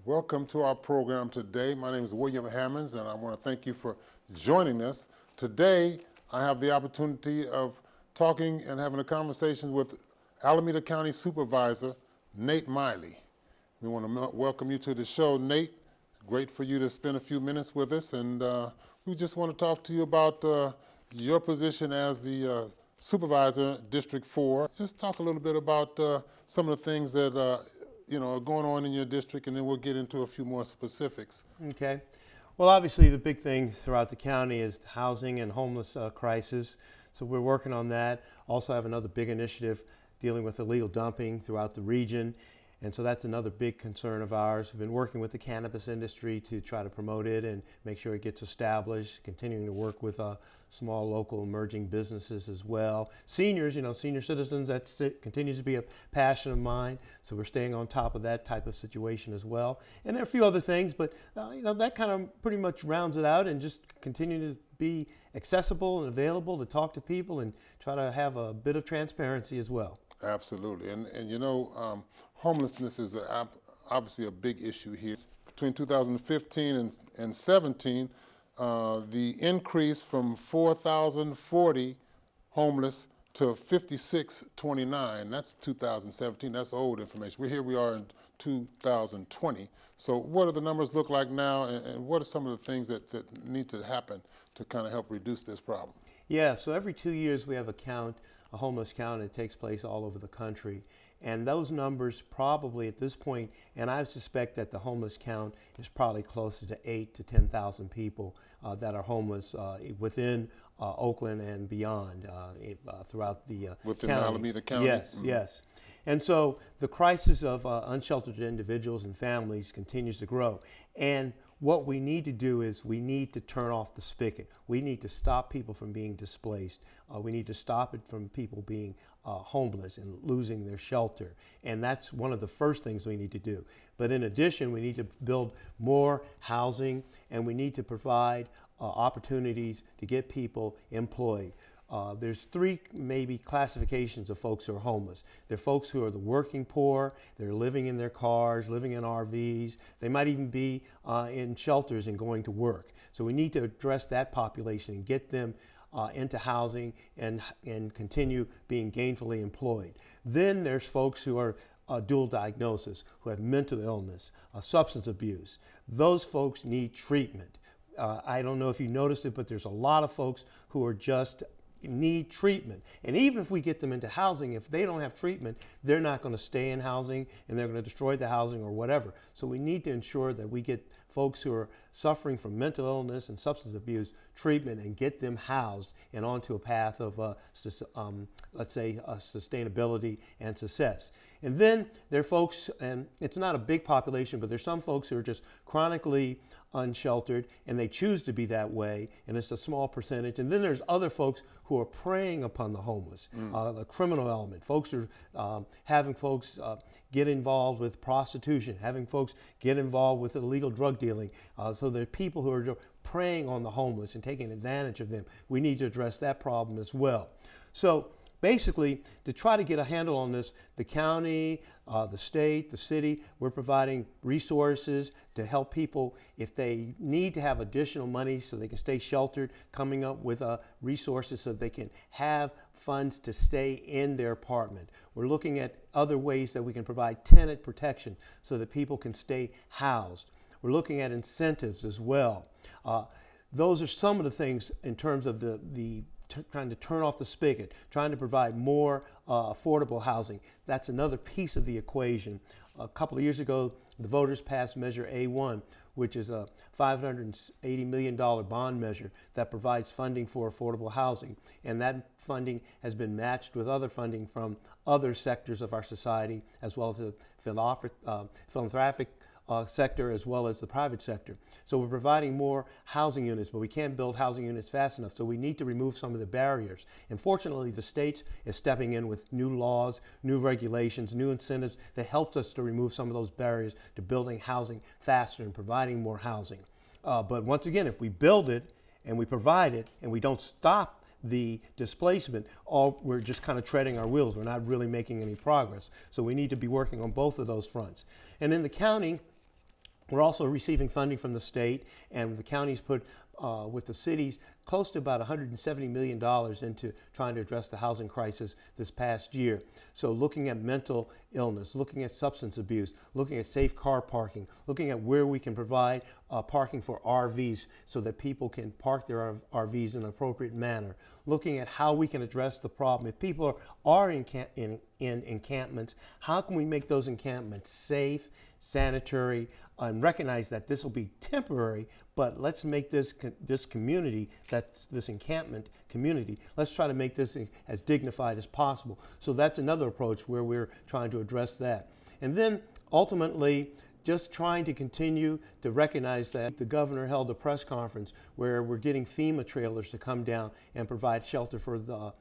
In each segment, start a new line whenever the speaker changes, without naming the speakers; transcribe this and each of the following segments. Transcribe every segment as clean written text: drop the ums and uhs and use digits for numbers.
Welcome to our program today. My name is William Hammons, and I want to thank you for joining us. Today, I have the opportunity of talking and having a conversation with Alameda County Supervisor Nate Miley. We want to welcome you to the show, Nate. Great for you to spend a few minutes with us, and we just want to talk to you about your position as the Supervisor, District 4. Just talk a little bit about some of the things that are going on in your district, and then we'll get into a few more specifics.
Okay. Well, obviously the big thing throughout the county is the housing and homeless crisis. So we're working on that. Also have another big initiative dealing with illegal dumping throughout the region. And so that's another big concern of ours. We've been working with the cannabis industry to try to promote it and make sure it gets established, continuing to work with small local emerging businesses as well. Seniors, senior citizens, continues to be a passion of mine. So we're staying on top of that type of situation as well. And there are a few other things, but that kind of pretty much rounds it out, and just continue to be accessible and available to talk to people and try to have a bit of transparency as well.
Absolutely. And homelessness is obviously a big issue here. Between 2015 and 17, the increase from 4,040 homeless to 5,629, that's 2017, that's old information. Here we are in 2020. So what do the numbers look like now, and what are some of the things that need to happen to kind of help reduce this problem?
Yeah, so every 2 years we have a homeless count. It takes place all over the country. And those numbers probably at this point, and I suspect that the homeless count is probably closer to 8,000 to 10,000 people that are homeless within Oakland and beyond throughout the
within
county.
Alameda County?
Yes, yes. And so the crisis of unsheltered individuals and families continues to grow. And what we need to do is we need to turn off the spigot. We need to stop people from being displaced. We need to stop it from people being homeless and losing their shelter. And that's one of the first things we need to do. But in addition, we need to build more housing, and we need to provide opportunities to get people employed. There's three maybe classifications of folks who are homeless. They're folks who are the working poor. They're living in their cars, living in RVs. They might even be in shelters and going to work. So we need to address that population and get them into housing and continue being gainfully employed. Then there's folks who are dual diagnosis, who have mental illness, substance abuse. Those folks need treatment. I don't know if you noticed it, but there's a lot of folks who are just need treatment. And even if we get them into housing, if they don't have treatment, they're not going to stay in housing, and they're going to destroy the housing or whatever. So we need to ensure that we get folks who are suffering from mental illness and substance abuse treatment and get them housed and onto a path of, let's say, sustainability and success. And then there are folks, and it's not a big population, but there's some folks who are just chronically unsheltered, and they choose to be that way, and it's a small percentage. And then there's other folks who are preying upon the homeless, the criminal element. Folks are having folks get involved with prostitution, having folks get involved with illegal drug dealing. So there are people who are preying on the homeless and taking advantage of them. We need to address that problem as well. So basically, to try to get a handle on this, the county, the state, the city, we're providing resources to help people if they need to have additional money so they can stay sheltered, coming up with resources so they can have funds to stay in their apartment. We're looking at other ways that we can provide tenant protection so that people can stay housed. We're looking at incentives as well. Those are some of the things in terms of trying to turn off the spigot, trying to provide more affordable housing. That's another piece of the equation. A couple of years ago, the voters passed Measure A1, which is a $580 million bond measure that provides funding for affordable housing. And that funding has been matched with other funding from other sectors of our society, as well as the philanthropic sector as well as the private sector. So we're providing more housing units, but we can't build housing units fast enough. So we need to remove some of the barriers. And fortunately, the state is stepping in with new laws, new regulations, new incentives that helps us to remove some of those barriers to building housing faster and providing more housing. But once again, if we build it and we provide it and we don't stop the displacement, we're just kind of treading our wheels. We're not really making any progress. So we need to be working on both of those fronts. And in the county, we're also receiving funding from the state, and the county's put, with the cities, close to about $170 million into trying to address the housing crisis this past year. So looking at mental illness, looking at substance abuse, looking at safe car parking, looking at where we can provide parking for RVs so that people can park their RVs in an appropriate manner, looking at how we can address the problem. If people are in encampments, how can we make those encampments safe, sanitary, and recognize that this will be temporary, but let's make this community, this encampment community, let's try to make this as dignified as possible. So that's another approach where we're trying to address that. And then ultimately, just trying to continue to recognize that the governor held a press conference where we're getting FEMA trailers to come down and provide shelter for the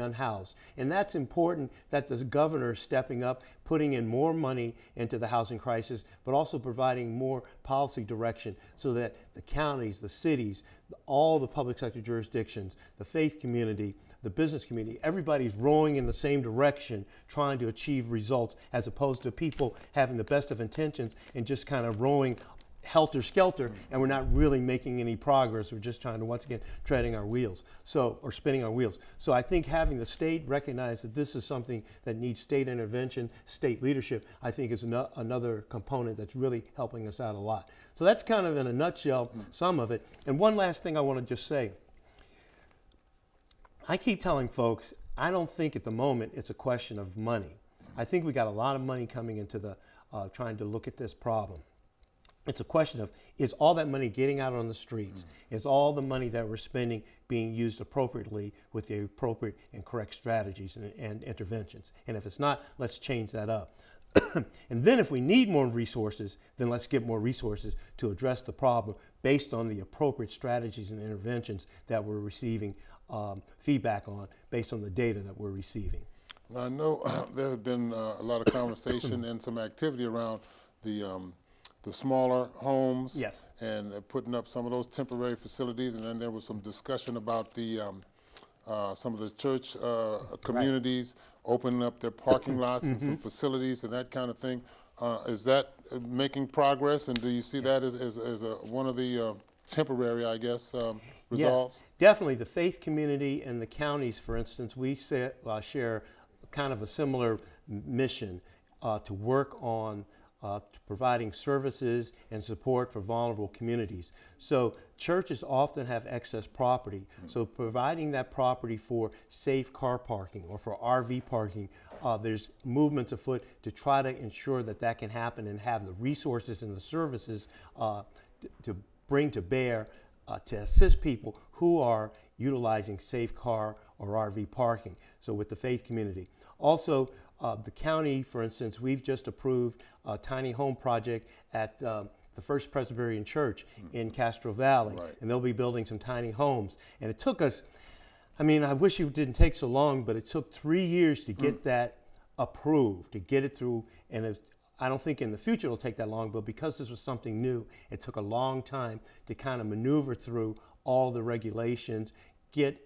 unhoused. And that's important that the governor is stepping up, putting in more money into the housing crisis, but also providing more policy direction so that the counties, the cities, all the public sector jurisdictions, the faith community, the business community, everybody's rowing in the same direction, trying to achieve results, as opposed to people having the best of intentions and just kind of rowing helter-skelter, and we're not really making any progress. We're just trying to, once again, treading our wheels, or spinning our wheels. So I think having the state recognize that this is something that needs state intervention, state leadership, I think is another component that's really helping us out a lot. So that's kind of, in a nutshell, some of it. And one last thing I want to just say. I keep telling folks, I don't think at the moment it's a question of money. I think we got a lot of money coming into the trying to look at this problem. It's a question of, is all that money getting out on the streets? Is all the money that we're spending being used appropriately with the appropriate and correct strategies and interventions? And if it's not, let's change that up. And then if we need more resources, then let's get more resources to address the problem based on the appropriate strategies and interventions that we're receiving feedback on, based on the data that we're receiving.
Now, I know there have been a lot of conversation and some activity around the smaller homes,
yes,
and putting up some of those temporary facilities, and then there was some discussion about the some of the church communities opening up their parking lots and some facilities and that kind of thing. Is that making progress, and do you see that as one of the temporary, I guess, resolves?
Yeah, definitely. The faith community and the counties, for instance, we share kind of a similar mission to work on providing services and support for vulnerable communities. So churches often have excess property. So providing that property for safe car parking or for RV parking, there's movements afoot to try to ensure that that can happen and have the resources and the services to bring to bear to assist people who are utilizing safe car or RV parking. So with the faith community. Also, the county, for instance, we've just approved a tiny home project at the First Presbyterian Church in Castro Valley, and they'll be building some tiny homes. And it took us, I mean, I wish it didn't take so long, but it took 3 years to get that approved, to get it through. And I don't think in the future it'll take that long, but because this was something new, it took a long time to kind of maneuver through all the regulations, get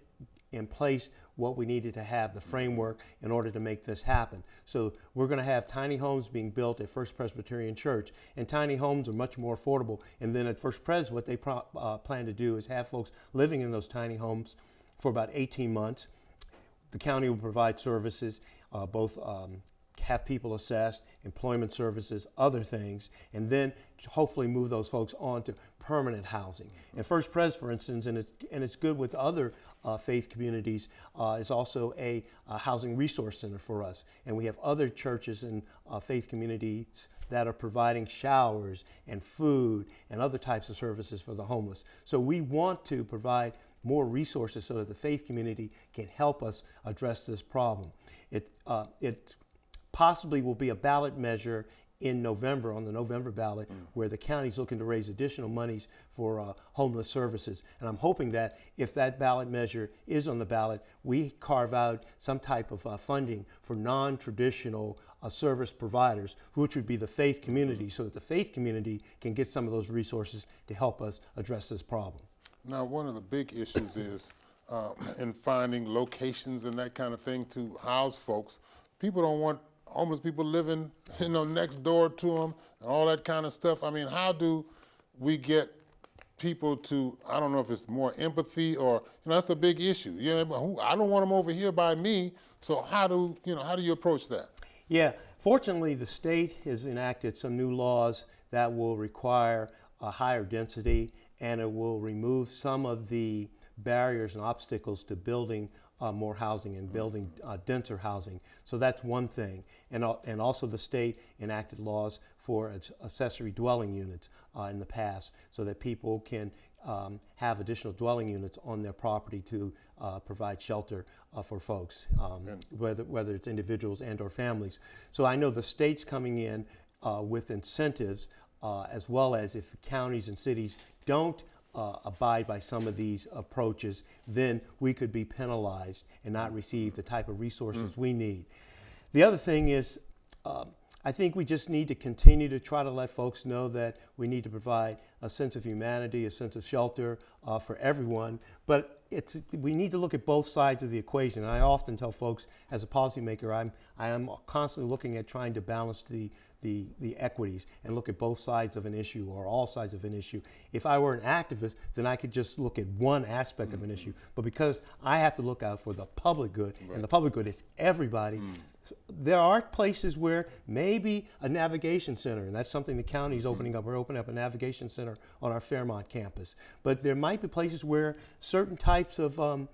in place what we needed to have, the framework, in order to make this happen. So we're going to have tiny homes being built at First Presbyterian Church, and tiny homes are much more affordable. And then at First Pres, what they plan to do is have folks living in those tiny homes for about 18 months. The county will provide services, both have people assessed, employment services, other things, and then hopefully move those folks on to permanent housing. And First Pres, for instance, and it's good with other faith communities, is also a housing resource center for us. And we have other churches and faith communities that are providing showers and food and other types of services for the homeless. So we want to provide more resources so that the faith community can help us address this problem. It possibly will be a ballot measure in November, on the November ballot, where the county's looking to raise additional monies for homeless services. And I'm hoping that if that ballot measure is on the ballot, we carve out some type of funding for non-traditional service providers, which would be the faith community, so that the faith community can get some of those resources to help us address this problem.
Now, one of the big issues is in finding locations and that kind of thing to house folks. People don't want homeless people living, next door to them and all that kind of stuff. I mean, how do we get people to, I don't know if it's more empathy or, that's a big issue. I don't want them over here by me. So how do you approach that?
Yeah, fortunately, the state has enacted some new laws that will require a higher density, and it will remove some of the barriers and obstacles to building more housing and building denser housing. So that's one thing. And also the state enacted laws for accessory dwelling units in the past so that people can have additional dwelling units on their property to provide shelter for folks, whether it's individuals and or families. So I know the state's coming in with incentives as well as if counties and cities don't abide by some of these approaches, then we could be penalized and not receive the type of resources we need. The other thing is, I think we just need to continue to try to let folks know that we need to provide a sense of humanity, a sense of shelter for everyone, but we need to look at both sides of the equation. And I often tell folks, as a policymaker, I am constantly looking at trying to balance the equities and look at both sides of an issue or all sides of an issue. If I were an activist, then I could just look at one aspect of an issue. But because I have to look out for the public good, and the public good is everybody, there are places where maybe a navigation center, and that's something the county is opening up. We're opening up a navigation center on our Fairmont campus. But there might be places where certain types of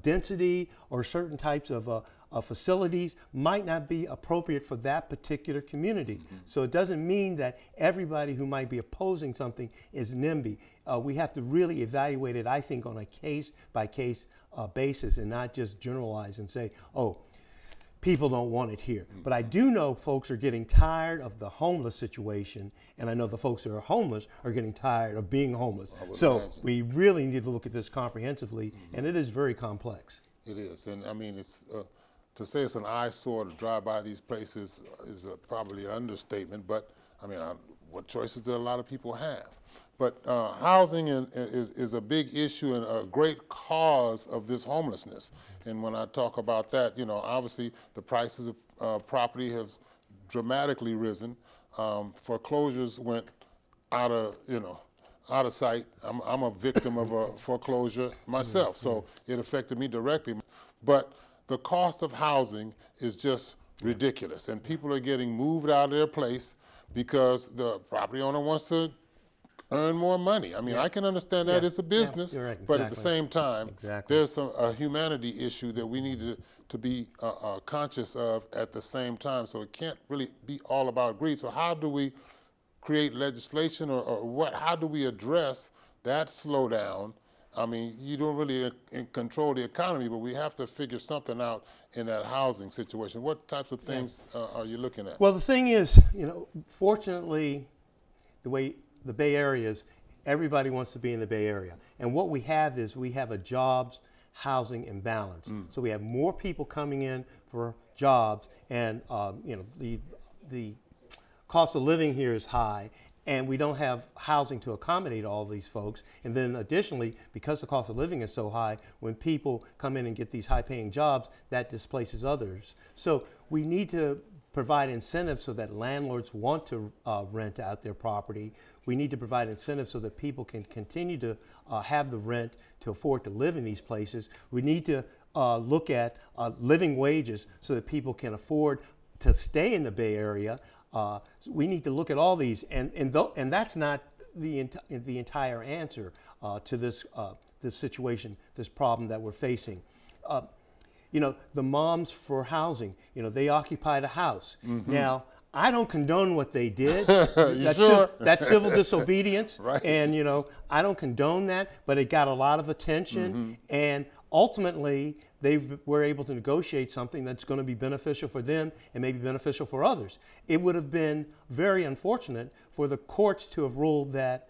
density or certain types of facilities might not be appropriate for that particular community. So it doesn't mean that everybody who might be opposing something is NIMBY. We have to really evaluate it, I think, on a case-by-case basis and not just generalize and say, oh, people don't want it here. But I do know folks are getting tired of the homeless situation, and I know the folks who are homeless are getting tired of being homeless. So we really need to look at this comprehensively, and it is very complex.
It is, and I mean, it's to say it's an eyesore to drive by these places is probably an understatement, but I mean, what choices do a lot of people have? But housing is a big issue and a great cause of this homelessness. And when I talk about that, obviously the prices of property have dramatically risen. Foreclosures went out of sight. I'm a victim of a foreclosure myself, so it affected me directly. But the cost of housing is just ridiculous, and people are getting moved out of their place because the property owner wants to earn more money. I mean, I can understand that it's a business,
right,
but at the same time, there's a humanity issue that we need to be conscious of at the same time. So it can't really be all about greed. So how do we create legislation or how do we address that slowdown? I mean, you don't really control the economy, but we have to figure something out in that housing situation. What types of things are you looking at?
Well, the thing is, fortunately, the way the Bay Area is, everybody wants to be in the Bay Area. And what we have is we have a jobs, housing imbalance. So we have more people coming in for jobs, and the cost of living here is high, and we don't have housing to accommodate all these folks. And then additionally, because the cost of living is so high, when people come in and get these high-paying jobs, that displaces others. So we need to provide incentives so that landlords want to rent out their property. We need to provide incentives so that people can continue to have the rent to afford to live in these places. We need to look at living wages so that people can afford to stay in the Bay Area. We need to look at all these, and that's not the entire answer to this situation, this problem that we're facing. The moms for housing, they occupied a house. Now, I don't condone what they did. That's civil disobedience,
right.
And I don't condone that, but it got a lot of attention, and ultimately they were able to negotiate something that's going to be beneficial for them and maybe beneficial for others. It would have been very unfortunate for the courts to have ruled that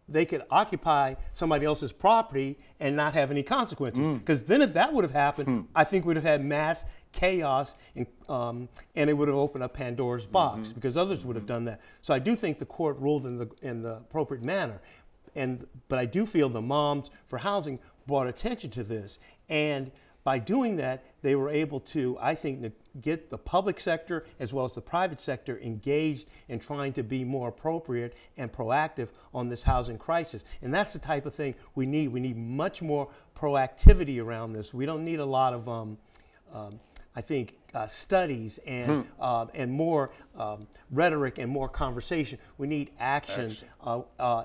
they could occupy somebody else's property and not have any consequences. Because then if that would have happened, I think we'd have had mass chaos, and it would have opened up Pandora's box, because others would have done that. So I do think the court ruled in the appropriate manner. But I do feel the Moms for Housing brought attention to this, and by doing that, they were able to, I think, get the public sector as well as the private sector engaged in trying to be more appropriate and proactive on this housing crisis. And that's the type of thing we need. We need much more proactivity around this. We don't need a lot of, I think, studies and more rhetoric and more conversation. We need action.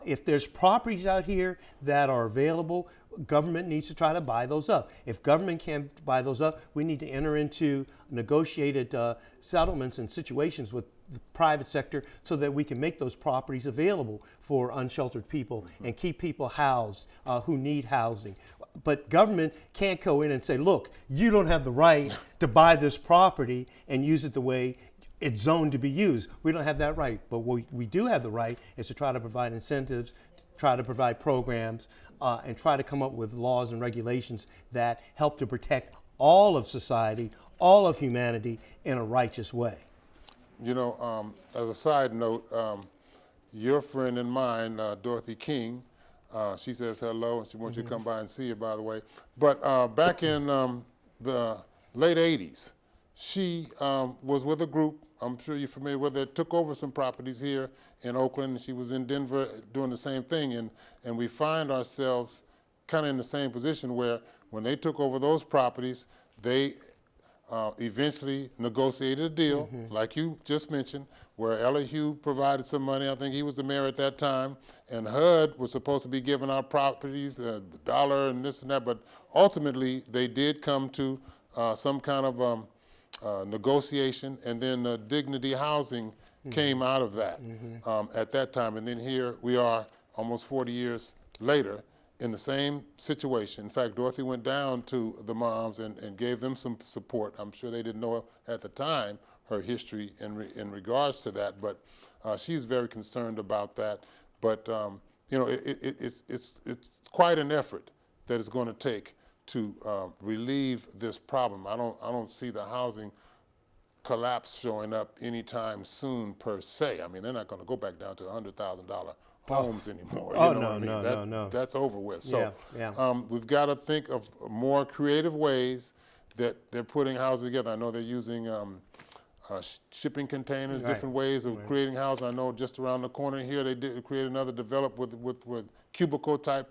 If there's properties out here that are available, government needs to try to buy those up. If government can't buy those up, we need to enter into negotiated settlements and situations with the private sector so that we can make those properties available for unsheltered people and keep people housed who need housing. But government can't go in and say, look, you don't have the right to buy this property and use it the way it's zoned to be used. We don't have that right. But what we do have the right is to try to provide incentives, try to provide programs, and try to come up with laws and regulations that help to protect all of society, all of humanity in a righteous way.
You know, as a side note, your friend and mine, Dorothy King, she says hello, and she wants you to come by and see you, by the way. But back in the late 80s, she was with a group, I'm sure you're familiar with it, took over some properties here in Oakland, and she was in Denver doing the same thing. And we find ourselves kind of in the same position where when they took over those properties, they eventually negotiated a deal, like you just mentioned, where Elihu provided some money. I think he was the mayor at that time, and HUD was supposed to be giving out properties, the dollar and this and that, but ultimately they did come to some kind of negotiation, and then Dignity Housing came out of that at that time. And then here we are almost 40 years later in the same situation. In fact, Dorothy went down to the moms and gave them some support. I'm sure they didn't know at the time her history in regards to that, but she's very concerned about that. But you know, it's quite an effort that it's going to take to relieve this problem. I don't see the housing collapse showing up anytime soon per se. I mean, they're not going to go back down to $100,000 homes anymore.
Oh,
you know
no.
That's over with. So
yeah.
we've got to think of more creative ways that they're putting houses together. I know they're using shipping containers, different ways of creating houses. I know just around the corner here they did create another develop with cubicle type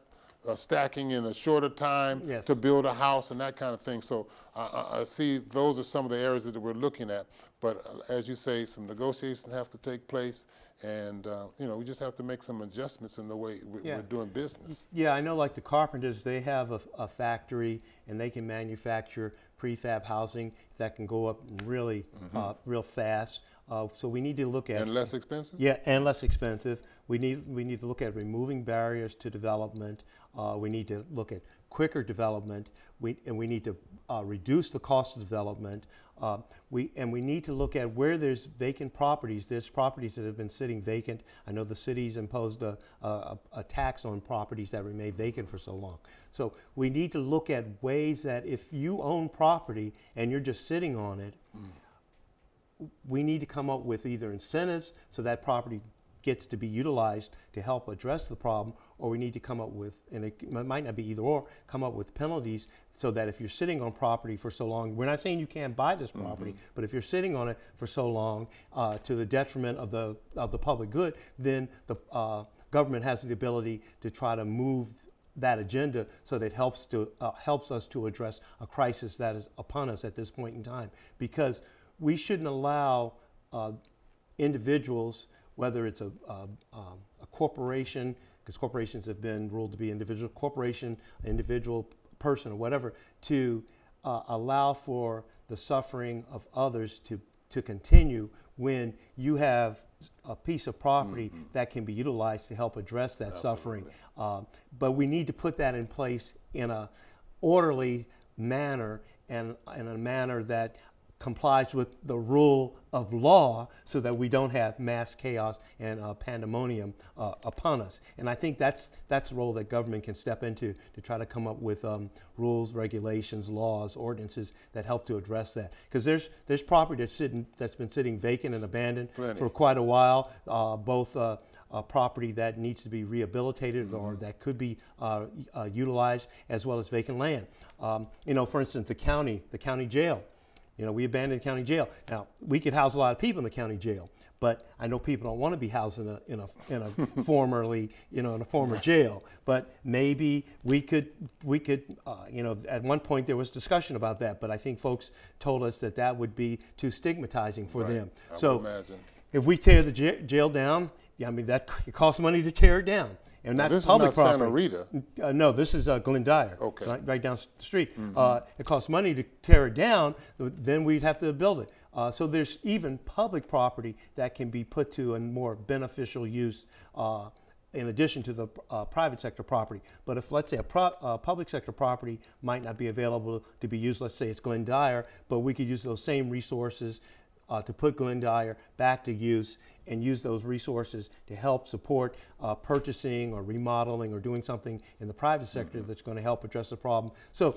stacking in a shorter time to build a house and that kind of thing. So I see those are some of the areas that we're looking at. But as you say, some negotiations have to take place, and you know, we just have to make some adjustments in the way we're doing business.
Yeah, I know, like the carpenters, they have a factory and they can manufacture prefab housing that can go up really real fast. So we need to look at—
And less expensive?
Yeah, and less expensive. We need to look at removing barriers to development. We need to look at quicker development. We need to reduce the cost of development. We need to look at where there's vacant properties. There's properties that have been sitting vacant. I know the city's imposed a tax on properties that remain vacant for so long. So we need to look at ways that if you own property and you're just sitting on it, we need to come up with either incentives so that property gets to be utilized to help address the problem, or we need to come up with, and it might not be either or, come up with penalties so that if you're sitting on property for so long, we're not saying you can't buy this property, but if you're sitting on it for so long to the detriment of the public good, then the government has the ability to try to move that agenda so that it helps us to address a crisis that is upon us at this point in time. Because we shouldn't allow individuals, whether it's a corporation, because corporations have been ruled to be individual corporation, individual person, or whatever, to allow for the suffering of others to continue when you have a piece of property that can be utilized to help address that suffering. But we need to put that in place in a orderly manner and in a manner that complies with the rule of law so that we don't have mass chaos and pandemonium upon us. And I think that's a role that government can step into to try to come up with rules, regulations, laws, ordinances that help to address that. Because there's property that's been sitting vacant and abandoned for quite a while, both property that needs to be rehabilitated or that could be utilized, as well as vacant land. For instance, the county jail. We abandoned the county jail. Now, we could house a lot of people in the county jail, but I know people don't want to be housed in a formerly, in a former jail. But maybe we could, at one point there was discussion about that, but I think folks told us that would be too stigmatizing for them.
I would imagine.
If we tear the jail down, it costs money to tear it down. And
Now,
that's
this
public
is not
property.
Santa Rita.
No, this is Glendyre,
Okay.
right down the street. It costs money to tear it down, then we'd have to build it. So there's even public property that can be put to a more beneficial use in addition to the private sector property. But if, let's say, a public sector property might not be available to be used, let's say it's Glendyre, but we could use those same resources to put Glendyre back to use and use those resources to help support purchasing or remodeling or doing something in the private sector that's going to help address the problem. So,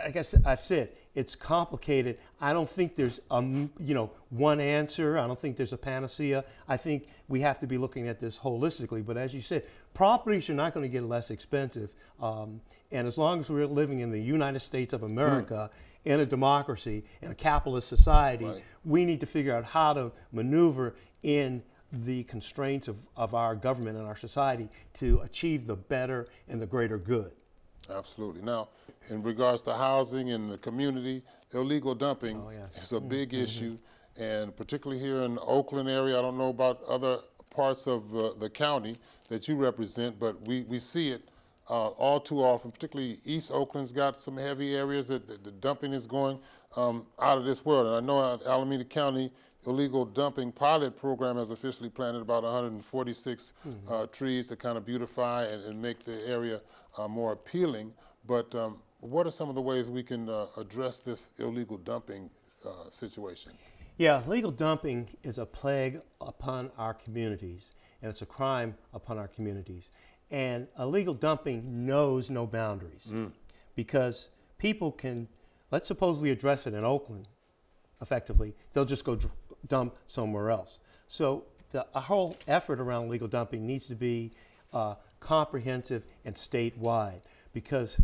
I guess I've said, it's complicated. I don't think there's one answer. I don't think there's a panacea. I think we have to be looking at this holistically. But as you said, properties are not going to get less expensive. And as long as we're living in the United States of America, in a democracy, in a capitalist society, we need to figure out how to maneuver in the constraints of our government and our society to achieve the better and the greater good.
Absolutely. Now, in regards to housing in the community, illegal dumping is a big issue, and particularly here in the Oakland area, I don't know about other parts of the county that you represent, but we see it all too often, particularly East Oakland's got some heavy areas that the dumping is going out of this world. And I know Alameda County illegal dumping pilot program has officially planted about 146 trees to kind of beautify and make the area more appealing. But what are some of the ways we can address this illegal dumping situation?
Yeah, illegal dumping is a plague upon our communities, and it's a crime upon our communities. And illegal dumping knows no boundaries because people can, let's suppose we address it in Oakland effectively, they'll just go dump somewhere else. So a whole effort around illegal dumping needs to be comprehensive and statewide, because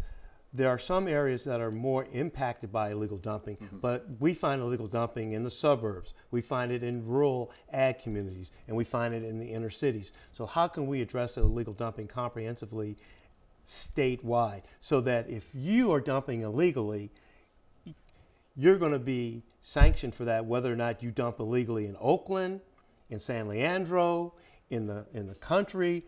there are some areas that are more impacted by illegal dumping, but we find illegal dumping in the suburbs, we find it in rural ag communities, and we find it in the inner cities. So how can we address illegal dumping comprehensively statewide so that if you are dumping illegally, you're going to be sanctioned for that, whether or not you dump illegally in Oakland, in San Leandro, in the country,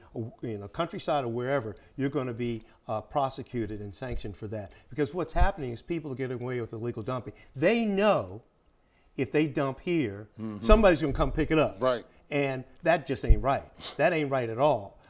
countryside, or wherever, you're going to be prosecuted and sanctioned for that. Because what's happening is people are getting away with illegal dumping. They know if they dump here, somebody's going to come pick it up.
Right.
And that just ain't right. That ain't right at all.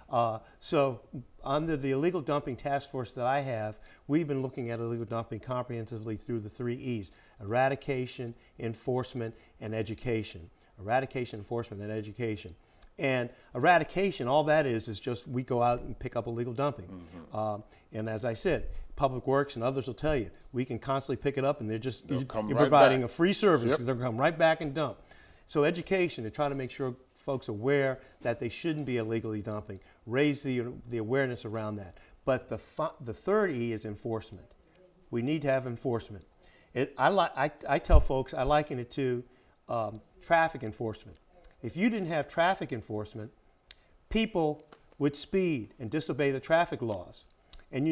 So under the illegal dumping task force that I have, we've been looking at illegal dumping comprehensively through the 3 E's: eradication, enforcement, and education. Eradication, enforcement, and education. And eradication, all that is just we go out and pick up illegal dumping. And as I said, Public Works and others will tell you, we can constantly pick it up, and you're providing a free service. They'll come right back and dump. So education, to try to make sure folks are aware that they shouldn't be illegally dumping, raise the awareness around that. But the third E is enforcement. We need to have enforcement. I tell folks, I liken it to traffic enforcement. If you didn't have traffic enforcement, people would speed and disobey the traffic laws. And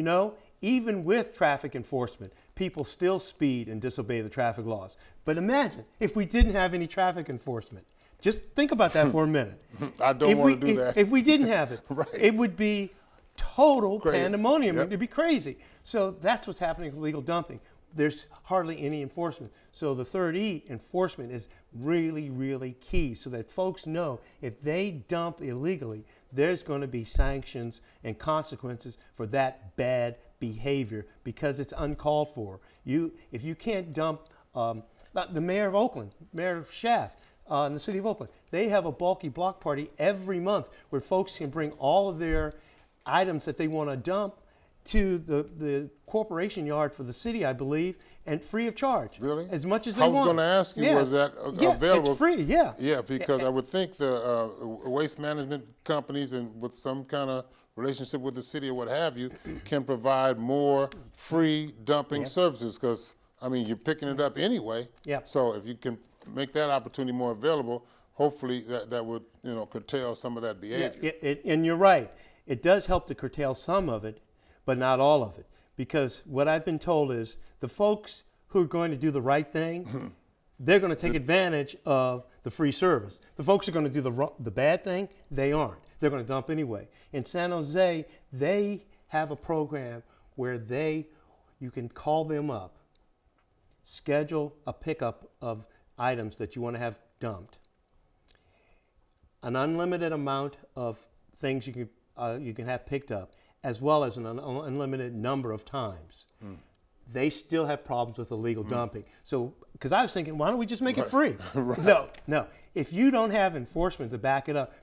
even with traffic enforcement, people still speed and disobey the traffic laws. But imagine if we didn't have any traffic enforcement. Just think about that for a minute.
I don't want to do that.
If we didn't have it,
Right.
It would be total pandemonium.
Yep.
It'd be crazy. So that's what's happening with illegal dumping. There's hardly any enforcement. So the third E, enforcement, is really, really key, so that folks know if they dump illegally, there's going to be sanctions and consequences for that bad behavior, because it's uncalled for. If you can't dump, the mayor of Oakland, Mayor Schaaf, in the city of Oakland, they have a bulky block party every month where folks can bring all of their items that they want to dump to the corporation yard for the city, I believe, and free of charge.
Really?
As much as they
I
want.
was going to ask you,
Yeah.
was that
Yeah,
available?
it's free, yeah.
Yeah, because I would think the waste management companies and with some kind of relationship with the city or what have you can provide more free dumping services because, I mean, you're picking it up anyway.
Yeah.
So if you can make that opportunity more available, hopefully that would, curtail some of that behavior.
And you're right. It does help to curtail some of it, but not all of it. Because what I've been told is the folks who are going to do the right thing, they're going to take advantage of the free service. The folks who are going to do the bad thing, they aren't. They're going to dump anyway. In San Jose, they have a program where you can call them up, schedule a pickup of items that you want to have dumped. An unlimited amount of things you can have picked up, as well as an unlimited number of times. They still have problems with illegal dumping. So, because I was thinking, why don't we just make it free?
Right.
No. If you don't have enforcement to back it up,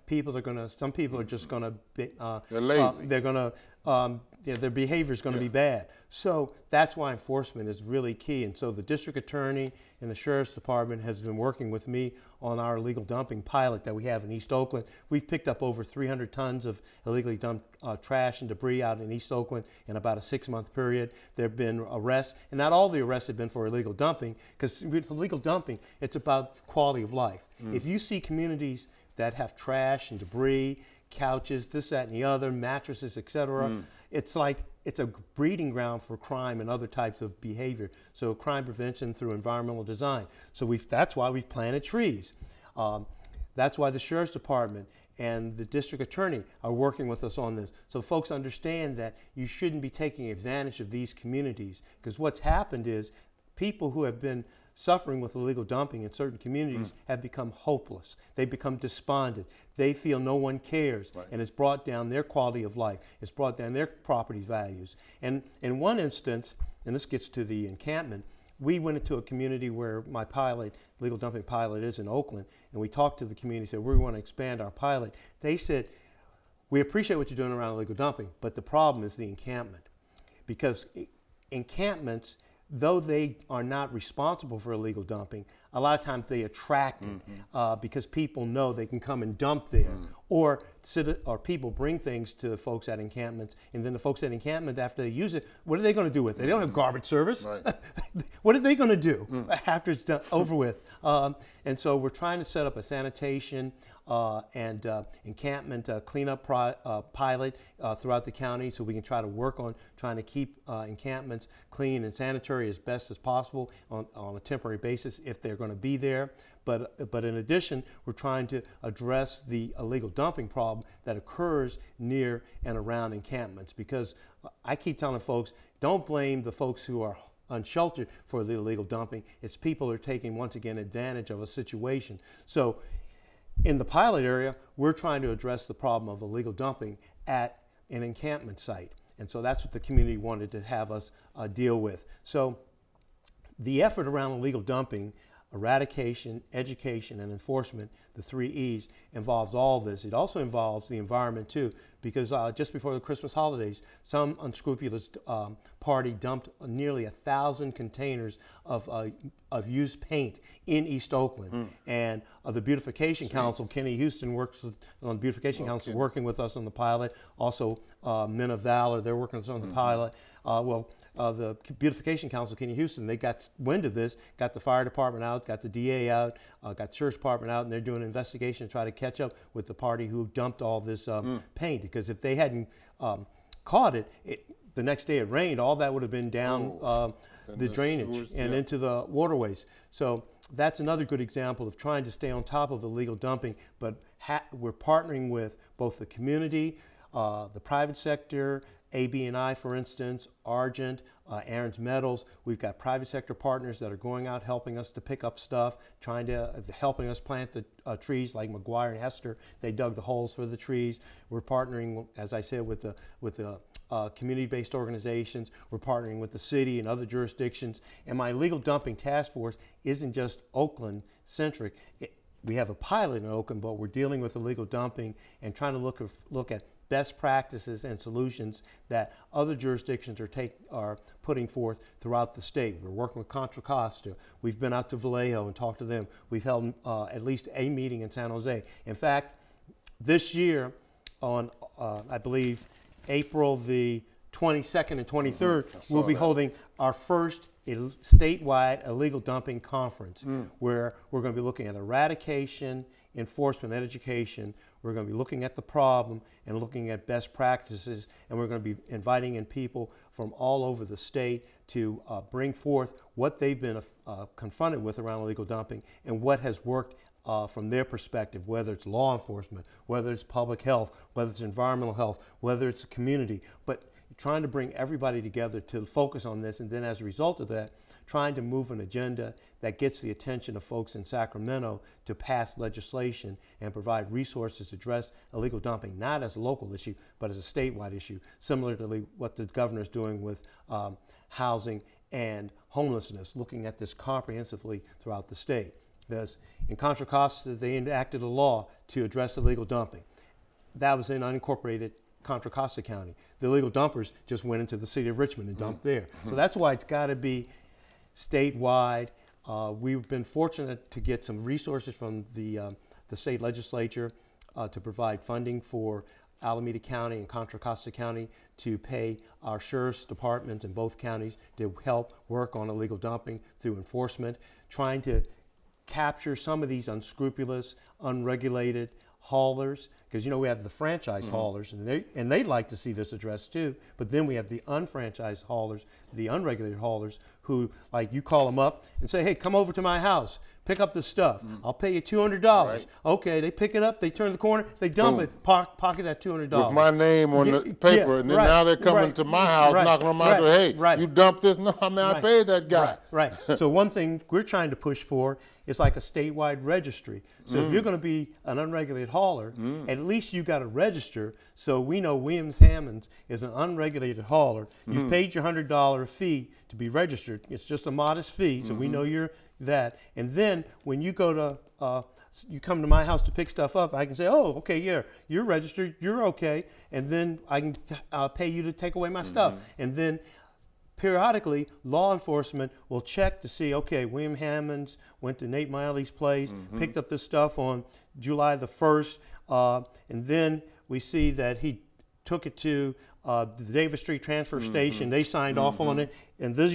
some people are just going to be,
they're lazy.
They're going to, their behavior is going to be bad. So that's why enforcement is really key. And so the district attorney and the sheriff's department has been working with me on our illegal dumping pilot that we have in East Oakland. We've picked up over 300 tons of illegally dumped trash and debris out in East Oakland in about a 6-month period. There have been arrests, and not all the arrests have been for illegal dumping, because with illegal dumping, it's about quality of life. If you see communities that have trash and debris, couches, this, that, and the other, mattresses, etc., it's like it's a breeding ground for crime and other types of behavior. So crime prevention through environmental design. So that's why we've planted trees. That's why the sheriff's department and the district attorney are working with us on this. So folks understand that you shouldn't be taking advantage of these communities, because what's happened is people who have been suffering with illegal dumping in certain communities have become hopeless. They become despondent. They feel no one cares, and it's brought down their quality of life. It's brought down their property values. And in one instance, and this gets to the encampment, we went into a community where my pilot, legal dumping pilot, is in Oakland, and we talked to the community, said, we want to expand our pilot. They said, we appreciate what you're doing around illegal dumping, but the problem is the encampment. Because encampments, though they are not responsible for illegal dumping, a lot of times they attract it because people know they can come and dump there. Or people bring things to folks at encampments, and then the folks at encampment, after they use it, what are they going to do with it? They don't have garbage service. Right. What are they going to do after it's done, over with? And so we're trying to set up a sanitation and encampment cleanup pilot throughout the county, so we can try to work on trying to keep encampments clean and sanitary as best as possible on a temporary basis if they're going to be there. But in addition, we're trying to address the illegal dumping problem that occurs near and around encampments, because I keep telling folks, don't blame the folks who are unsheltered for the illegal dumping. It's people who are taking, once again, advantage of a situation. So in the pilot area, we're trying to address the problem of illegal dumping at an encampment site. And so that's what the community wanted to have us deal with. So the effort around illegal dumping, eradication, education, and enforcement, the 3 E's, involves all this. It also involves the environment too, because just before the Christmas holidays, some unscrupulous party dumped nearly 1,000 containers of used paint in East Oakland. And the Beautification Council, Kenny Houston works on the Beautification Council, working with us on the pilot. Also, Men of Valor, they're working with us on the pilot. The Beautification Council, Kenny Houston, they got wind of this, got the fire department out, got the DA out, got the sheriff's department out, and they're doing an investigation to try to catch up with the party who dumped all this paint. Because if they hadn't caught it, the next day it rained, all that would have been down the drainage and into the waterways. So that's another good example of trying to stay on top of illegal dumping, but we're partnering with both the community, the private sector, AB&I, for instance, Argent, Aaron's Metals. We've got private sector partners that are going out helping us to pick up stuff, helping us plant the trees, like McGuire and Hester. They dug the holes for the trees. We're partnering, as I said, with the community-based organizations. We're partnering with the city and other jurisdictions. And my illegal dumping task force isn't just Oakland-centric. We have a pilot in Oakland, but we're dealing with illegal dumping and trying to look at best practices and solutions that other jurisdictions are putting forth throughout the state. We're working with Contra Costa. We've been out to Vallejo and talked to them. We've held at least a meeting in San Jose. In fact, this year on, I believe, April the 22nd and 23rd, we'll be holding our first statewide illegal dumping conference where we're going to be looking at eradication, enforcement, and education. We're going to be looking at the problem and looking at best practices, and we're going to be inviting in people from all over the state to bring forth what they've been confronted with around illegal dumping and what has worked from their perspective, whether it's law enforcement, whether it's public health, whether it's environmental health, whether it's a community, but trying to bring everybody together to focus on this, and then as a result of that, trying to move an agenda that gets the attention of folks in Sacramento to pass legislation and provide resources to address illegal dumping, not as a local issue, but as a statewide issue, similar to what the governor is doing with housing and homelessness, looking at this comprehensively throughout the state. Because in Contra Costa, they enacted a law to address illegal dumping. That was in unincorporated Contra Costa County. The illegal dumpers just went into the city of Richmond and dumped there. So that's why it's got to be statewide. We've been fortunate to get some resources from the state legislature to provide funding for Alameda County and Contra Costa County to pay our sheriff's departments in both counties to help work on illegal dumping through enforcement, trying to capture some of these unscrupulous, unregulated haulers, because we have the franchise haulers, and they'd like to see this addressed too. But then we have the unfranchised haulers, the unregulated haulers, who, like, you call them up and say, "Hey, come over to my house, pick up this stuff. I'll pay you $200." Right. Okay, they pick it up, they turn the corner, they dump it, pocket that $200
with my name on the paper, and then now they're coming to my house, knocking on my door. Hey, you dumped this? No, I mean, I paid that guy.
Right. So one thing we're trying to push for is like a statewide registry. So if you're going to be an unregulated hauler, at least you got to register, so we know Hammons is an unregulated hauler. You've paid your $100 fee to be registered. It's just a modest fee, so we know you're that. And then when you go to you come to my house to pick stuff up, I can say, "Oh, okay, yeah, you're registered, you're okay," and then I can pay you to take away my stuff. And then periodically, law enforcement will check to see, okay, William Hammons went to Nate Miley's place, picked up this stuff on July the 1st, and then we see that he took it to the Davis Street Transfer Station. They signed off on it, and this,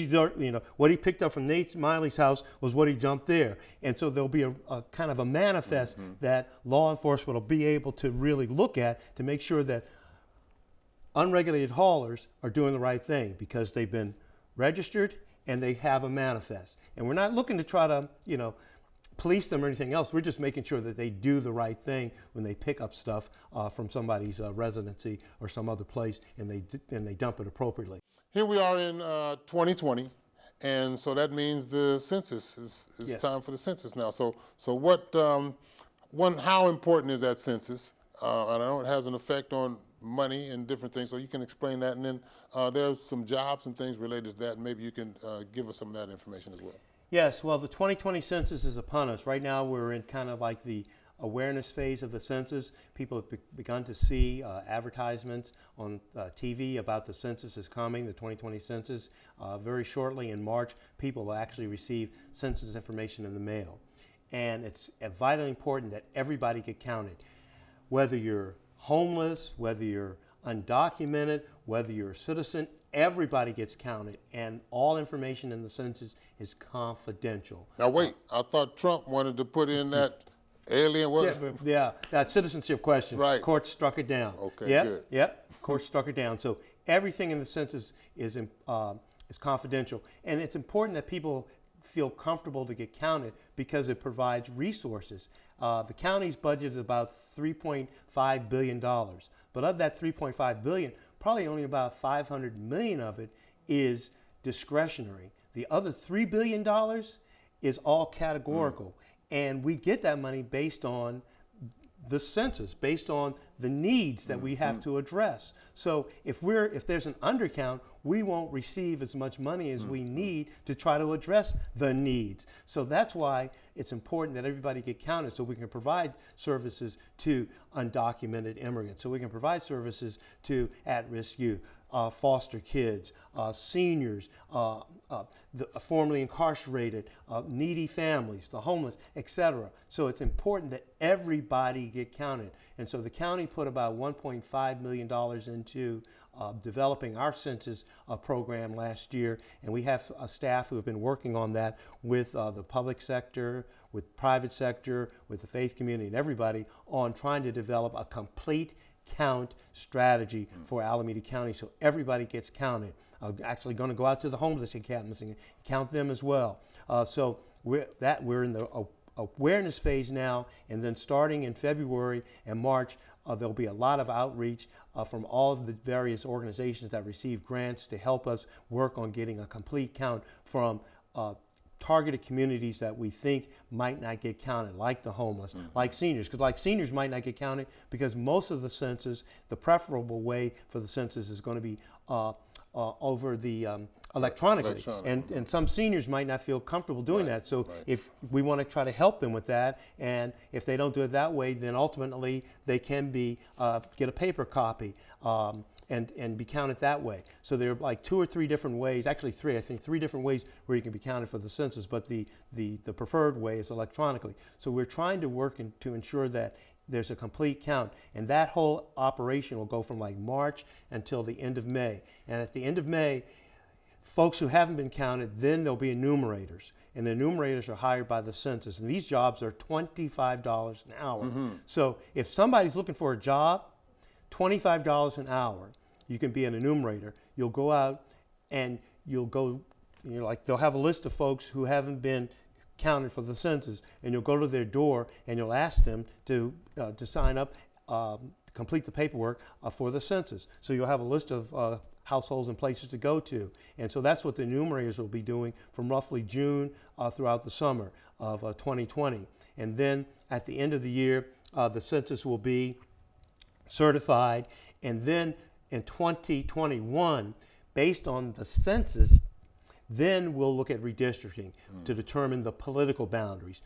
what he picked up from Nate Miley's house was what he dumped there. And so there'll be a kind of a manifest that law enforcement will be able to really look at to make sure that unregulated haulers are doing the right thing because they've been registered and they have a manifest. And we're not looking to try to, police them or anything else. We're just making sure that they do the right thing when they pick up stuff from somebody's residency or some other place, and they dump it appropriately.
Here we are in 2020, and so that means the census is time for the census now. So what? How important is that census? And I know it has an effect on money and different things, so you can explain that. And then there's some jobs and things related to that, and maybe you can give us some of that information as well.
Yes, well, the 2020 census is upon us. Right now we're in kind of like the awareness phase of the census. People have begun to see advertisements on TV about the census is coming, the 2020 census. Very shortly in March, people will actually receive census information in the mail. And it's vitally important that everybody get counted. Whether you're homeless, whether you're undocumented, whether you're a citizen, everybody gets counted, and all information in the census is confidential.
Now wait, I thought Trump wanted to put in that alien.
Yeah, that citizenship question.
Right.
Court struck it down.
Okay,
good. Yep.
Mm-hmm.
Court struck it down. So everything in the census is confidential, and it's important that people feel comfortable to get counted because it provides resources. The county's budget is about $3.5 billion, but of that $3.5 billion, probably only about $500 million of it is discretionary. The other $3 billion is all categorical, and we get that money based on the census, based on the needs that we have to address. So if there's an undercount, we won't receive as much money as we need to try to address the needs. So that's why it's important that everybody get counted, so we can provide services to undocumented immigrants, so we can provide services to at-risk youth, foster kids, seniors, the formerly incarcerated, needy families, the homeless, etc. So it's important that everybody get counted. And so the county put about $1.5 million into developing our census program last year, and we have a staff who have been working on that with the public sector, with private sector, with the faith community, and everybody on trying to develop a complete count strategy for Alameda County, so everybody gets counted. Actually going to go out to the homeless encampments and count them as well. So we're in the awareness phase now, and then starting in February and March, there'll be a lot of outreach from all of the various organizations that receive grants to help us work on getting a complete count from targeted communities that we think might not get counted, like the homeless, like seniors, because like seniors might not get counted because most of the census, the preferable way for the census is going to be over the electronically. And some seniors might not feel comfortable doing that. So if we want to try to help them with that, and if they don't do it that way, then ultimately they can be get a paper copy and be counted that way. So there are like 2 or 3 different ways, actually 3, I think 3 different ways where you can be counted for the census, but the preferred way is electronically. So we're trying to work to ensure that there's a complete count, and that whole operation will go from like March until the end of May. And at the end of May, folks who haven't been counted, then there'll be enumerators, and the enumerators are hired by the census, and these jobs are $25 an hour. So if somebody's looking for a job, $25 an hour, you can be an enumerator. You'll go out and they'll have a list of folks who haven't been counted for the census, and you'll go to their door and you'll ask them to sign up, complete the paperwork for the census. So you'll have a list of households and places to go to. And so that's what the enumerators will be doing from roughly June throughout the summer of 2020. And then at the end of the year, the census will be certified. And then in 2021, based on the census, then we'll look at redistricting to determine the political boundaries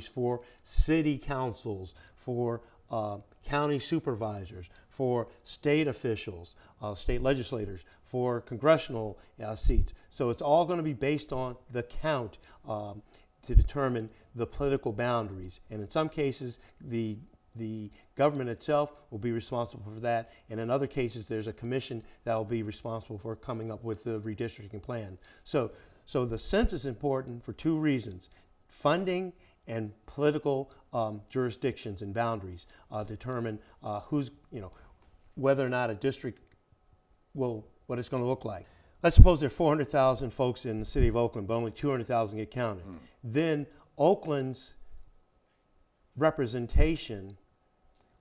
for city councils, for county supervisors, for state officials, state legislators, for congressional seats. So it's all going to be based on the count to determine the political boundaries. And in some cases, the government itself will be responsible for that, and in other cases there's a commission that will be responsible for coming up with the redistricting plan. So the census is important for 2 reasons: funding and political jurisdictions and boundaries determine whether or not a district what it's going to look like. Let's suppose there are 400,000 folks in the city of Oakland, but only 200,000 get counted. Then Oakland's representation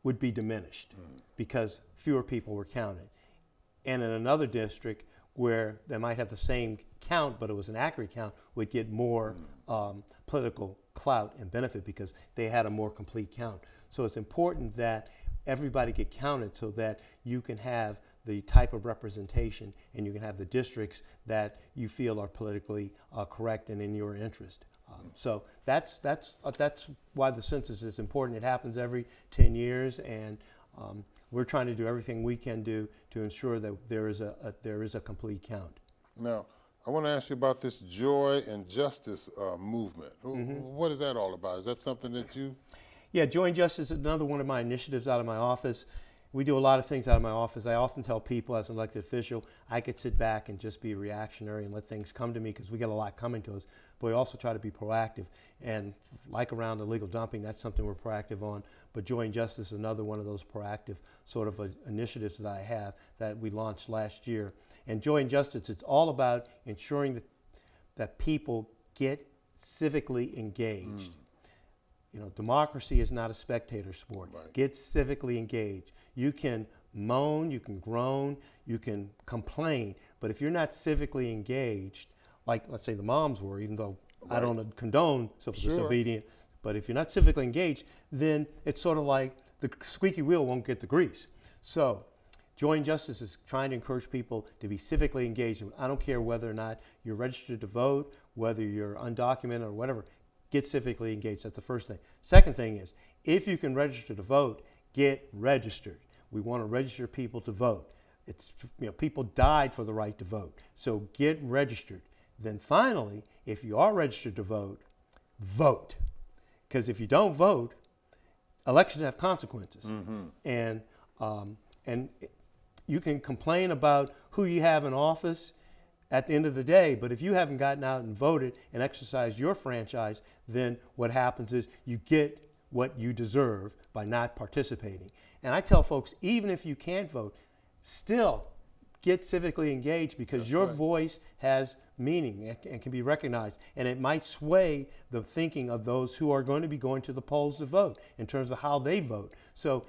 would be diminished because fewer people were counted. And in another district where they might have the same count, but it was an accurate count, would get more political clout and benefit because they had a more complete count. So it's important that everybody get counted so that you can have the type of representation and you can have the districts that you feel are politically correct and in your interest. So that's why the census is important. It happens every 10 years, and we're trying to do everything we can do to ensure that there is a complete count.
Now, I want to ask you about this joy and justice movement. What is that all about? Is that something that you...
Yeah, Joy and Justice is another one of my initiatives out of my office. We do a lot of things out of my office. I often tell people as an elected official, I could sit back and just be reactionary and let things come to me because we get a lot coming to us. But we also try to be proactive. And like around illegal dumping, that's something we're proactive on. But Joy and Justice is another one of those proactive sort of initiatives that I have that we launched last year. And Joy and Justice, it's all about ensuring that people get civically engaged. You know, democracy is not a spectator sport.
Right.
Get civically engaged. You can moan, you can groan, you can complain, but if you're not civically engaged, like let's say the moms were, even though right. I don't condone civil disobedience, but if you're not civically engaged, then it's sort of like the squeaky wheel won't get the grease. So Join Justice is trying to encourage people to be civically engaged. I don't care whether or not you're registered to vote, whether you're undocumented or whatever, get civically engaged. That's the first thing. Second thing is, if you can register to vote, get registered. We want to register people to vote. It's, people died for the right to vote. So get registered. Then finally, if you are registered to vote, vote. Because if you don't vote, elections have consequences. And you can complain about who you have in office at the end of the day, but if you haven't gotten out and voted and exercised your franchise, then what happens is you get what you deserve by not participating. And I tell folks, even if you can't vote, still get civically engaged, because your voice has meaning and can be recognized, and it might sway the thinking of those who are going to be going to the polls to vote in terms of how they vote. So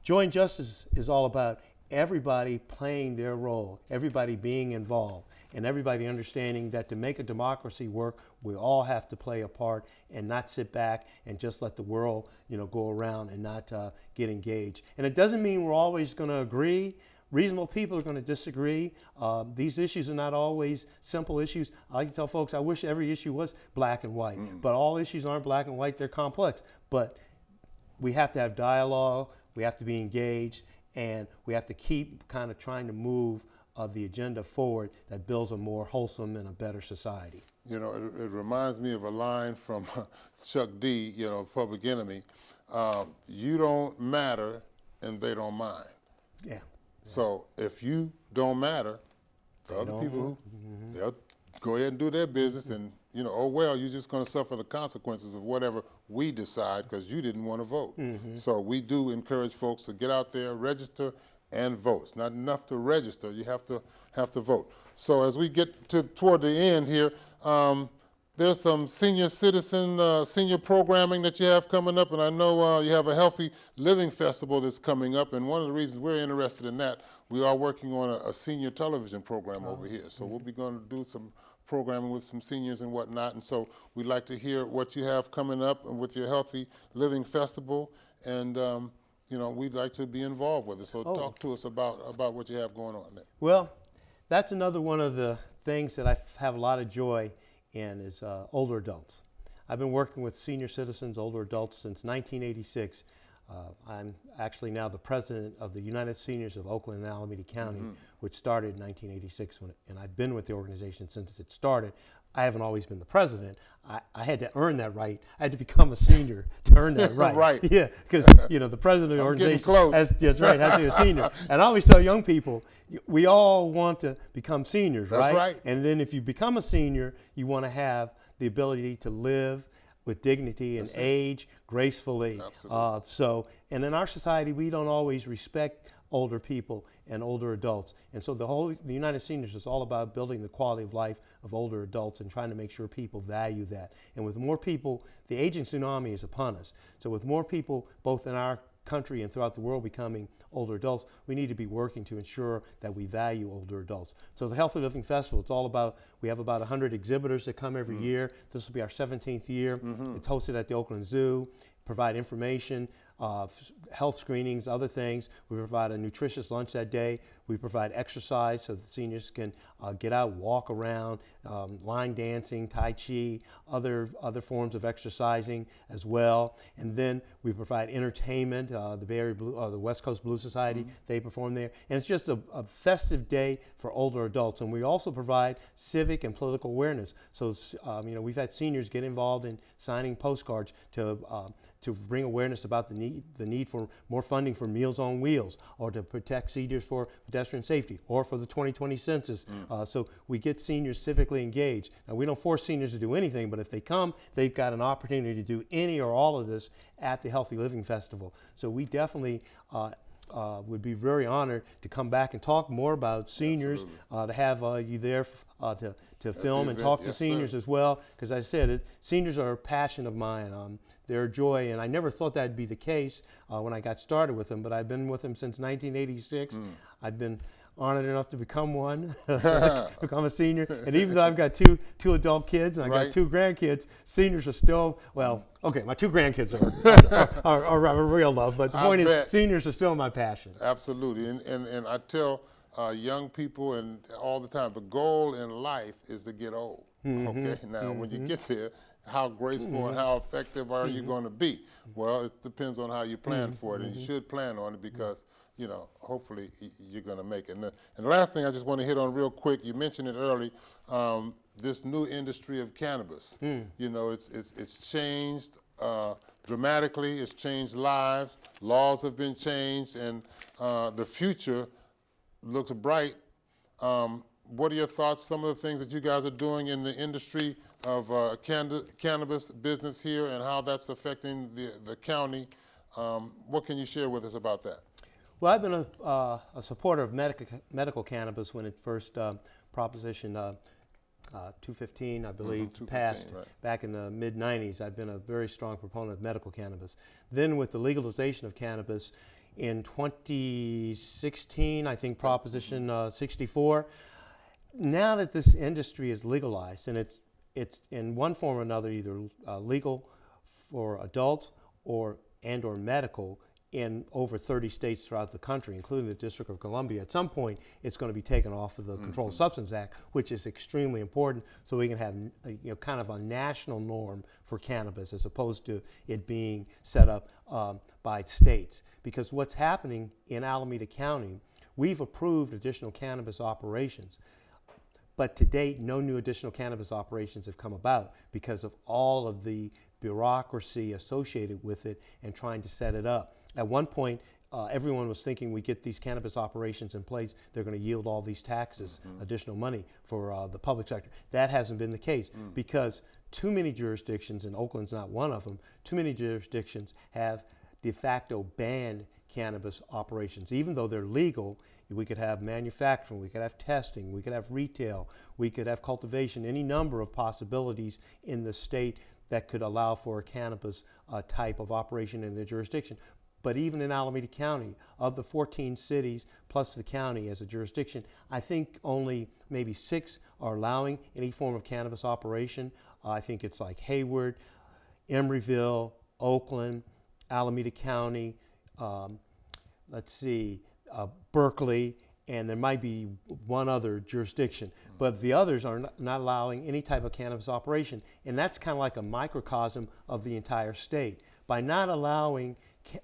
Join Justice is all about everybody playing their role, everybody being involved, and everybody understanding that to make a democracy work, we all have to play a part and not sit back and just let the world, go around and not get engaged. And it doesn't mean we're always going to agree. Reasonable people are going to disagree. These issues are not always simple issues. I like to tell folks, I wish every issue was black and white, but all issues aren't black and white, they're complex. But we have to have dialogue, we have to be engaged, and we have to keep kind of trying to move the agenda forward that builds a more wholesome and a better society.
It reminds me of a line from Chuck D, Public Enemy. You don't matter and they don't mind.
Yeah.
So if you don't matter, the other people, they'll go ahead and do their business, and oh well, you're just going to suffer the consequences of whatever we decide because you didn't want to vote. So we do encourage folks to get out there, register, and vote. It's not enough to register; you have to vote. So as we get toward the end here, there's some senior citizen, senior programming that you have coming up, and I know you have a Healthy Living Festival that's coming up, and one of the reasons we're interested in that, we are working on a senior television program over here. So we'll be going to do some programming with some seniors and whatnot, and so we'd like to hear what you have coming up with your Healthy Living Festival, and we'd like to be involved with it. So talk to us about what you have going on there.
Well, that's another one of the things that I have a lot of joy in is older adults. I've been working with senior citizens, older adults, since 1986. I'm actually now the president of the United Seniors of Oakland and Alameda County, which started in 1986, and I've been with the organization since it started. I haven't always been the president. I had to earn that right. I had to become a senior to earn that right.
Right.
Yeah, because the president of the organization
close.
That's right, has to be a senior. And I always tell young people, we all want to become seniors,
That's right.
And then if you become a senior, you want to have the ability to live with dignity and age gracefully.
Absolutely.
And in our society, we don't always respect older people and older adults. And so the United Seniors is all about building the quality of life of older adults and trying to make sure people value that. And with more people, the aging tsunami is upon us. So with more people, both in our country and throughout the world becoming older adults, we need to be working to ensure that we value older adults. So the Healthy Living Festival, it's all about, we have about 100 exhibitors that come every year. This will be our 17th year. It's hosted at the Oakland Zoo, provide information, health screenings, other things. We provide a nutritious lunch that day. We provide exercise so that seniors can get out, walk around, line dancing, Tai Chi, other forms of exercising as well. And then we provide entertainment. The Bay Area the West Coast Blues Society, they perform there. And it's just a festive day for older adults. And we also provide civic and political awareness. So, we've had seniors get involved in signing postcards to bring awareness about the need for more funding for Meals on Wheels, or to protect seniors for pedestrian safety, or for the 2020 census. So we get seniors civically engaged. Now, we don't force seniors to do anything, but if they come, they've got an opportunity to do any or all of this at the Healthy Living Festival. So we definitely would be very honored to come back and talk more about seniors, to have you there to film and talk to seniors as well. Because I said, seniors are a passion of mine. They're a joy, and I never thought that'd be the case when I got started with them, but I've been with them since 1986. I've been honored enough to become one, become a senior. And even though I've got two adult kids and I
Right.
got 2 grandkids, seniors are still, well, okay, my 2 grandkids are real love, but the
I
point
bet.
is seniors are still my passion.
Absolutely, and I tell young people and all the time, the goal in life is to get old. Okay, now when you get there, how graceful and how effective are you going to be? Well, it depends on how you plan for it, and you should plan on it because hopefully you're going to make it. And the last thing I just want to hit on real quick, you mentioned it early, this new industry of cannabis. It's changed dramatically. It's changed lives. Laws have been changed, and the future looks bright. What are your thoughts? Some of the things that you guys are doing in the industry of cannabis business here, and how that's affecting the county. What can you share with us about that?
Well, I've been a supporter of medical cannabis when it first Proposition 215, I believe,
215,
passed
right.
back in the mid-90s. I've been a very strong proponent of medical cannabis. Then with the legalization of cannabis in 2016, I think Proposition 64, now that this industry is legalized and it's in one form or another either legal for adults or medical in over 30 states throughout the country, including the District of Columbia. At some point, it's going to be taken off of the Controlled Substance Act, which is extremely important, so we can have kind of a national norm for cannabis as opposed to it being set up by states. Because what's happening in Alameda County, we've approved additional cannabis operations, but to date, no new additional cannabis operations have come about because of all of the bureaucracy associated with it and trying to set it up. At one point, everyone was thinking we get these cannabis operations in place, they're going to yield all these taxes, additional money for the public sector. That hasn't been the case because too many jurisdictions, and Oakland's not one of them, too many jurisdictions have de facto banned cannabis operations. Even though they're legal, we could have manufacturing, we could have testing, we could have retail, we could have cultivation, any number of possibilities in the state that could allow for a cannabis type of operation in the jurisdiction. But even in Alameda County, of the 14 cities plus the county as a jurisdiction, I think only maybe 6 are allowing any form of cannabis operation. I think it's like Hayward, Emeryville, Oakland, Alameda County, Berkeley, and there might be one other jurisdiction. But the others are not allowing any type of cannabis operation. And that's kind of like a microcosm of the entire state. By not allowing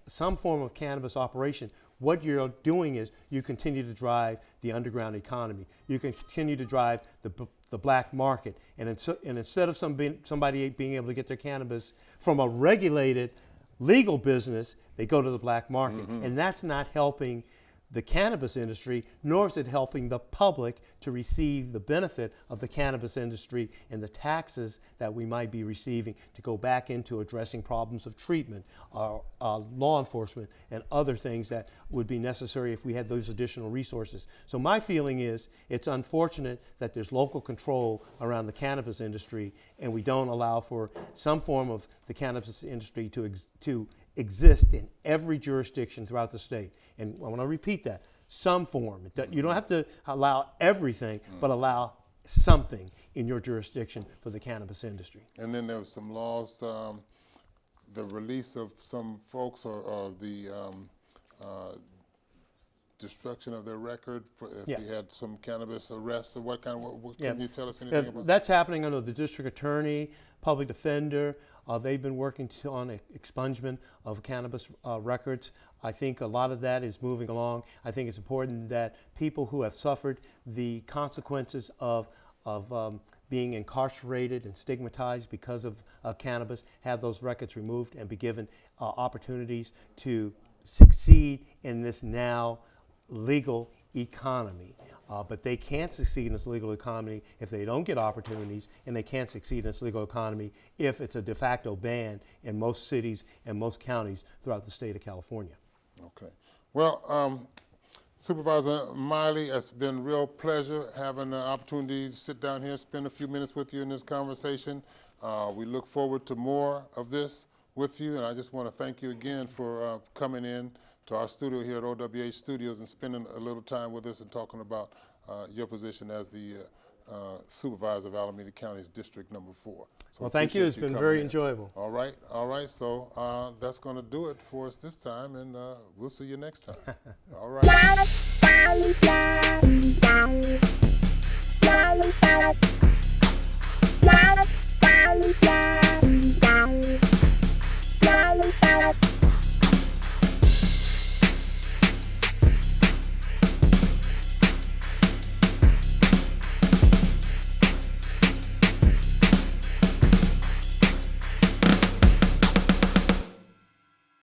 some form of cannabis operation, what you're doing is you continue to drive the underground economy. You can continue to drive the black market. And instead of somebody being able to get their cannabis from a regulated legal business, they go to the black market. And that's not helping the cannabis industry, nor is it helping the public to receive the benefit of the cannabis industry and the taxes that we might be receiving to go back into addressing problems of treatment, law enforcement, and other things that would be necessary if we had those additional resources. So my feeling is it's unfortunate that there's local control around the cannabis industry and we don't allow for some form of the cannabis industry to exist in every jurisdiction throughout the state. And I want to repeat that, some form. You don't have to allow everything, but allow something in your jurisdiction for the cannabis industry.
And then there was some laws, the release of some folks or the destruction of their record if we had some cannabis arrests or what kind of, can you tell us anything about that?
That's happening under the district attorney, public defender. They've been working on expungement of cannabis records. I think a lot of that is moving along. I think it's important that people who have suffered the consequences of being incarcerated and stigmatized because of cannabis have those records removed and be given opportunities to succeed in this now legal economy. But they can't succeed in this legal economy if they don't get opportunities, and they can't succeed in this legal economy if it's a de facto ban in most cities and most counties throughout the state of California.
Okay. Well, Supervisor Miley, it's been a real pleasure having the opportunity to sit down here, spend a few minutes with you in this conversation. We look forward to more of this with you, and I just want to thank you again for coming in to our studio here at OWH Studios and spending a little time with us and talking about your position as the Supervisor of Alameda County's District Number 4. So
Well, thank you.
appreciate
It's been
coming
very
in.
enjoyable.
All right. So that's going to do it for us this time, and we'll see you next time. All right.